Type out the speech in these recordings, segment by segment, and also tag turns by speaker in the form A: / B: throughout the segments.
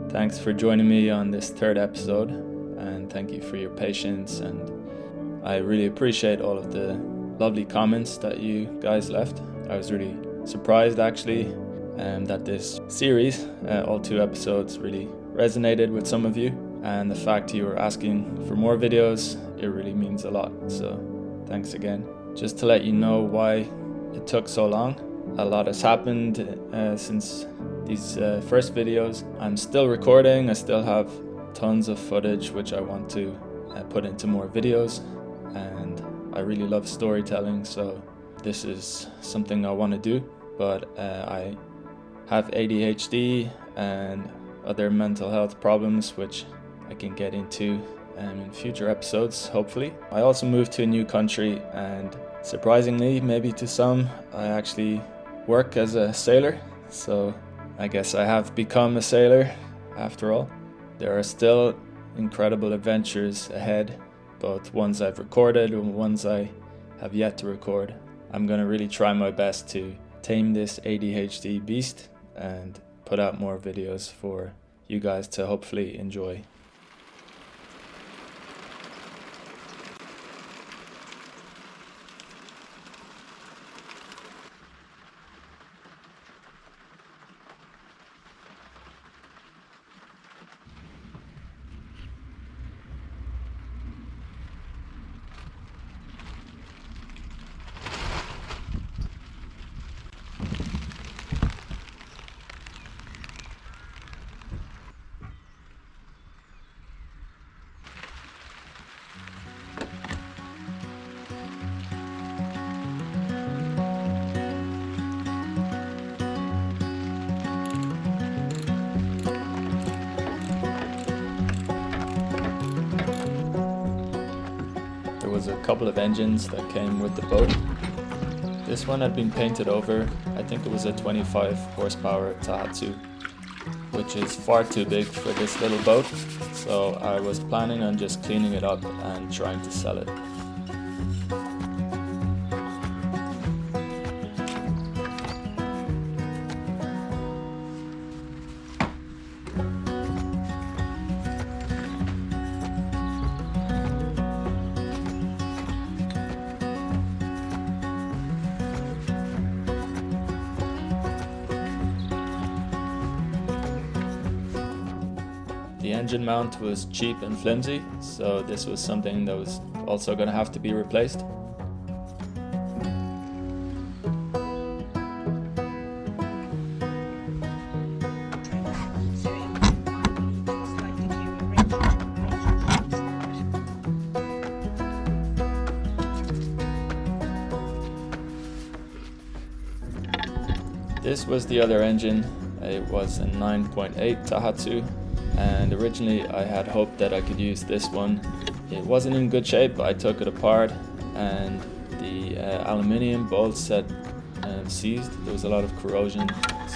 A: Thanks for joining me on this third episode, and thank you for your patience, and I really appreciate all of the lovely comments that you guys left. I was really surprised actually that this series, all 2 episodes, really resonated with some of you, and the fact you were asking for more videos, it really means a lot, so thanks again. Just to let you know why it took so long, a lot has happened since these first videos. I'm still recording, I still have tons of footage which I want to put into more videos, and I really love storytelling, so this is something I want to do, but I have ADHD and other mental health problems which I can get into in future episodes, hopefully. I also moved to a new country, and surprisingly, maybe to some, I actually work as a sailor, so I guess I have become a sailor after all. There are still incredible adventures ahead, both ones I've recorded and ones I have yet to record. I'm gonna really try my best to tame this ADHD beast and put out more videos for you guys to hopefully enjoy. There was a couple of engines that came with the boat. This one had been painted over. I think it was a 25 horsepower Tohatsu, which is far too big for this little boat, so I was planning on just cleaning it up and trying to sell it. The engine mount was cheap and flimsy, so this was something that was also going to have to be replaced. This was the other engine. It was a 9.8 Tohatsu. And originally I had hoped that I could use this one. It wasn't in good shape. I took it apart and the aluminium bolts had seized. There was a lot of corrosion,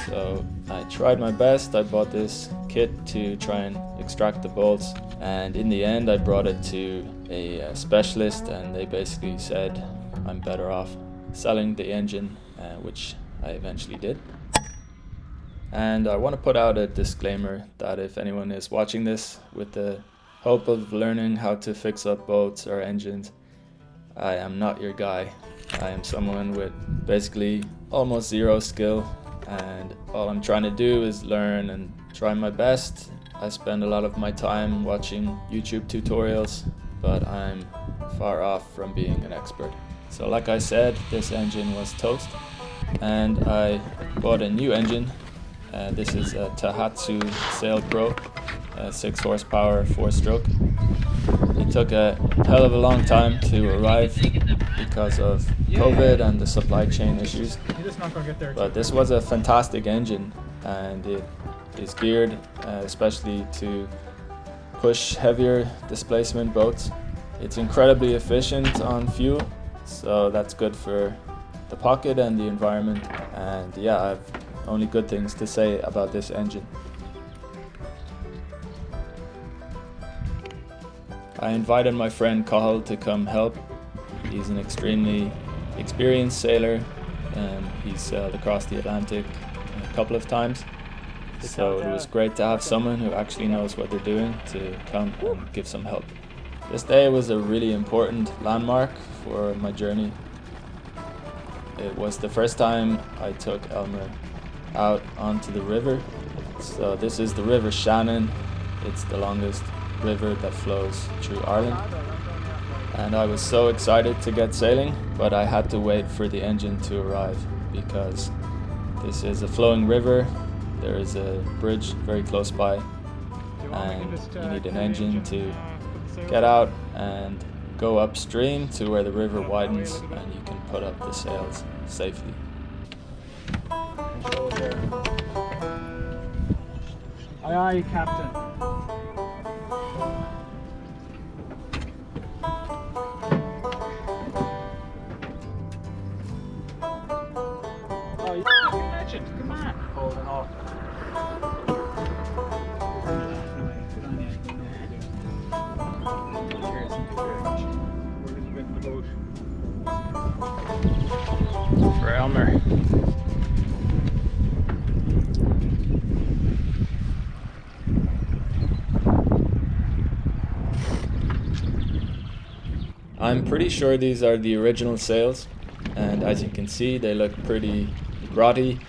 A: so I tried my best. I bought this kit to try and extract the bolts, and in the end I brought it to a specialist, and they basically said I'm better off selling the engine, which I eventually did. And I want to put out a disclaimer that if anyone is watching this with the hope of learning how to fix up boats or engines, I am not your guy. I am someone with basically almost zero skill, and all I'm trying to do is learn and try my best. I spend a lot of my time watching YouTube tutorials, but I'm far off from being an expert. So like I said, this engine was toast, and I bought a new engine. This is a Tohatsu Sail Pro, 6 horsepower, 4-stroke. It took a hell of a long time to arrive because of COVID and the supply chain issues. But this was a fantastic engine, and it is geared especially to push heavier displacement boats. It's incredibly efficient on fuel, so that's good for the pocket and the environment. And yeah, I've only good things to say about this engine. I invited my friend Cathal to come help. He's an extremely experienced sailor, and he's sailed across the Atlantic a couple of times. So it was great to have someone who actually knows what they're doing to come and give some help. This day was a really important landmark for my journey. It was the first time I took Elmer out onto the river. So this is the River Shannon. It's the longest river that flows through Ireland. And I was so excited to get sailing, but I had to wait for the engine to arrive because this is a flowing river. There is a bridge very close by, and you need an engine to get out and go upstream to where the river widens and you can put up the sails safely.
B: Aye, aye, Captain. Oh, you fucking legend, come on. Holding off. For Elmer.
A: I'm pretty sure these are the original sails, and as you can see they look pretty grotty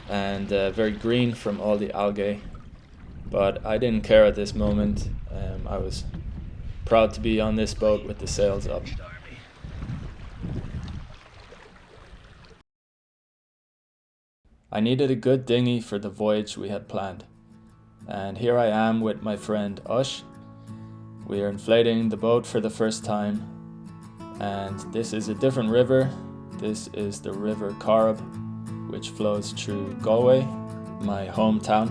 A: and very green from all the algae, but I didn't care at this moment. I was proud to be on this boat with the sails up. I needed a good dinghy for the voyage we had planned, and here I am with my friend Ush. We are inflating the boat for the first time, and this is a different river. This is the River Corrib, which flows through Galway, my hometown.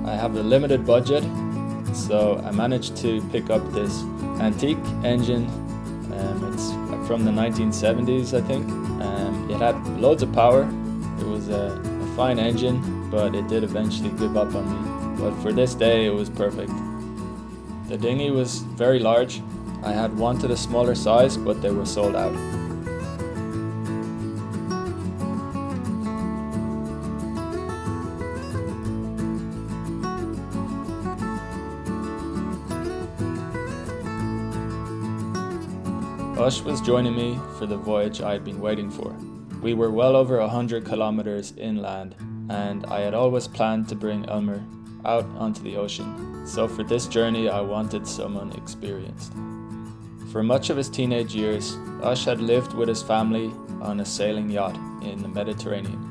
A: I have a limited budget, so I managed to pick up this antique engine. It's from the 1970s, I think. It had loads of power. It was a fine engine, but it did eventually give up on me. But for this day, it was perfect. The dinghy was very large. I had wanted a smaller size, but they were sold out. Ush was joining me for the voyage I had been waiting for. We were well over 100 kilometers inland, and I had always planned to bring Elmer out onto the ocean. So for this journey I wanted someone experienced. For much of his teenage years, Ush had lived with his family on a sailing yacht in the Mediterranean.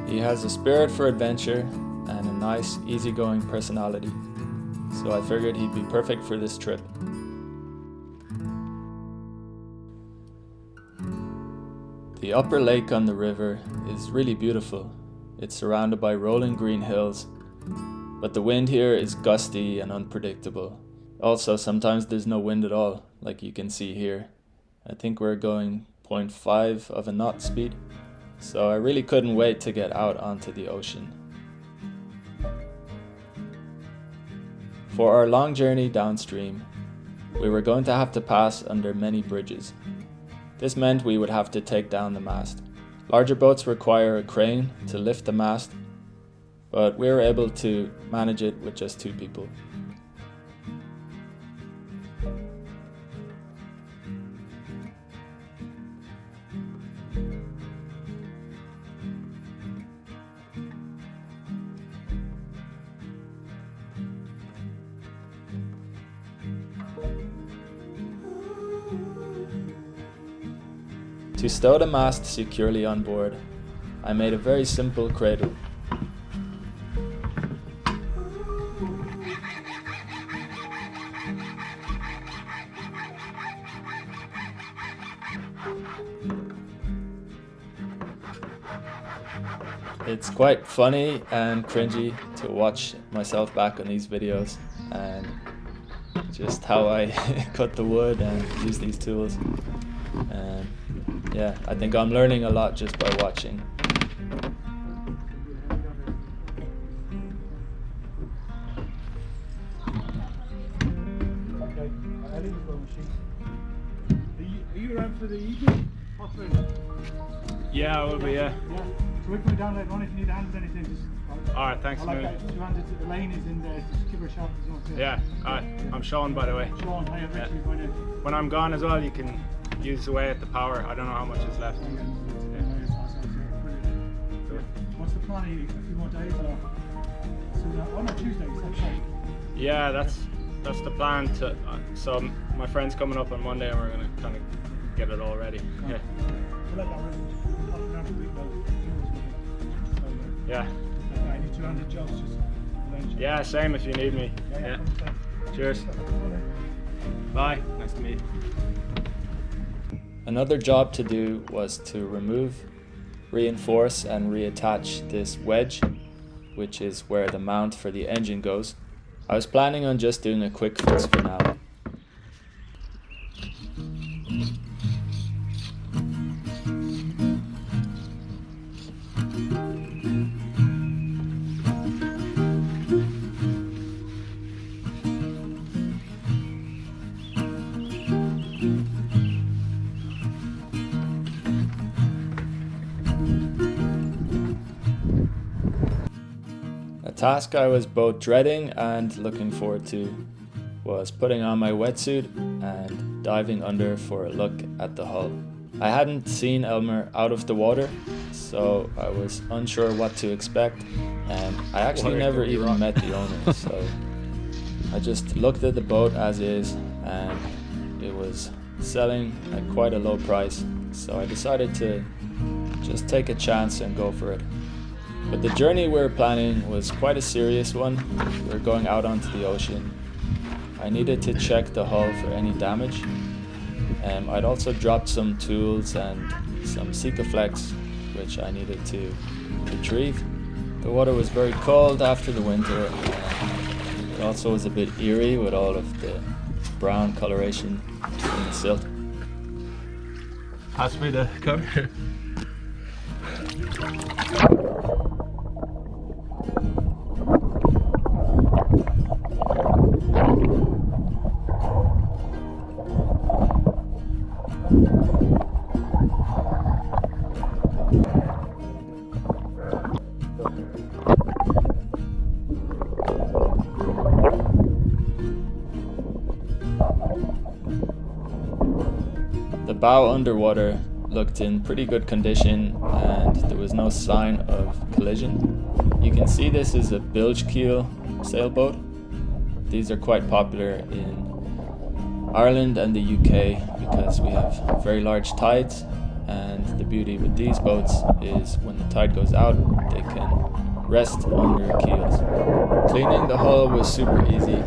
A: He has a spirit for adventure and a nice, easygoing personality, so I figured he'd be perfect for this trip. The upper lake on the river is really beautiful. It's surrounded by rolling green hills, but the wind here is gusty and unpredictable. Also, sometimes there's no wind at all, like you can see here. I think we're going 0.5 of a knot speed, so I really couldn't wait to get out onto the ocean. For our long journey downstream, we were going to have to pass under many bridges. This meant we would have to take down the mast. Larger boats require a crane to lift the mast, but we were able to manage it with just 2 people. To stow the mast securely on board, I made a very simple cradle. It's quite funny and cringy to watch myself back on these videos, and just how I cut the wood and use these tools. And yeah, I think I'm learning a lot just by watching.
C: Are you around for the evening?
B: Yeah, I will be, yeah.
C: Yeah. So we can be down later on if you need a hand with anything. Just,
B: Alright, thanks,
C: I like
B: man.
C: that. Elaine is in there. Just give her a shout as well.
B: Yeah, alright. I'm Sean, by the way.
C: Sean, hi, I've actually find out.
B: When I'm gone as well, you can use away at the power. I don't know how much is left.
C: What's the plan? A few more days or? Oh no, Tuesday. Okay.
B: Yeah, that's the plan. So my friend's coming up on Monday, and we're gonna kind of get it all ready. Yeah. Yeah.
C: I need 200 jobs.
B: Yeah, same if you need me. Yeah. Cheers. Bye. Nice to meet you.
A: Another job to do was to remove, reinforce and reattach this wedge, which is where the mount for the engine goes. I was planning on just doing a quick fix for now. A task I was both dreading and looking forward to was putting on my wetsuit and diving under for a look at the hull. I hadn't seen Elmer out of the water, so I was unsure what to expect, and I actually never even met the owner, so I just looked at the boat as is, and it was selling at quite a low price, so I decided to just take a chance and go for it. But the journey we were planning was quite a serious one. We were going out onto the ocean. I needed to check the hull for any damage. I'd also dropped some tools and some Sikaflex, which I needed to retrieve. The water was very cold after the winter. It also was a bit eerie with all of the brown coloration in the silt.
B: Pass me the cover.
A: The bow underwater looked in pretty good condition and there was no sign of collision. You can see this is a bilge keel sailboat. These are quite popular in Ireland and the UK because we have very large tides, and the beauty with these boats is when the tide goes out they can rest under keels. Cleaning the hull was super easy,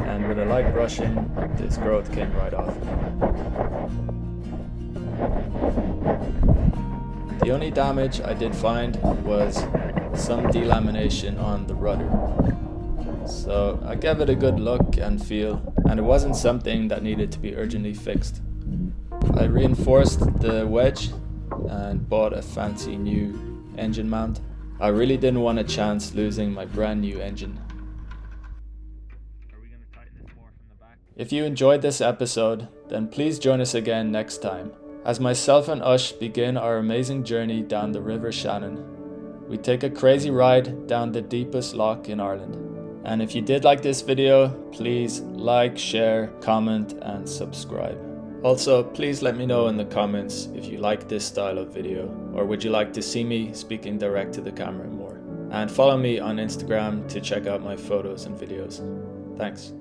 A: and with a light brushing this growth came right off. The only damage I did find was some delamination on the rudder. So I gave it a good look and feel, and it wasn't something that needed to be urgently fixed. I reinforced the wedge and bought a fancy new engine mount. I really didn't want a chance losing my brand new engine. If you enjoyed this episode, then please join us again next time, as myself and Ush begin our amazing journey down the River Shannon. We take a crazy ride down the deepest loch in Ireland. And if you did like this video, please like, share, comment and subscribe. Also, please let me know in the comments if you like this style of video, or would you like to see me speaking direct to the camera more. And follow me on Instagram to check out my photos and videos. Thanks.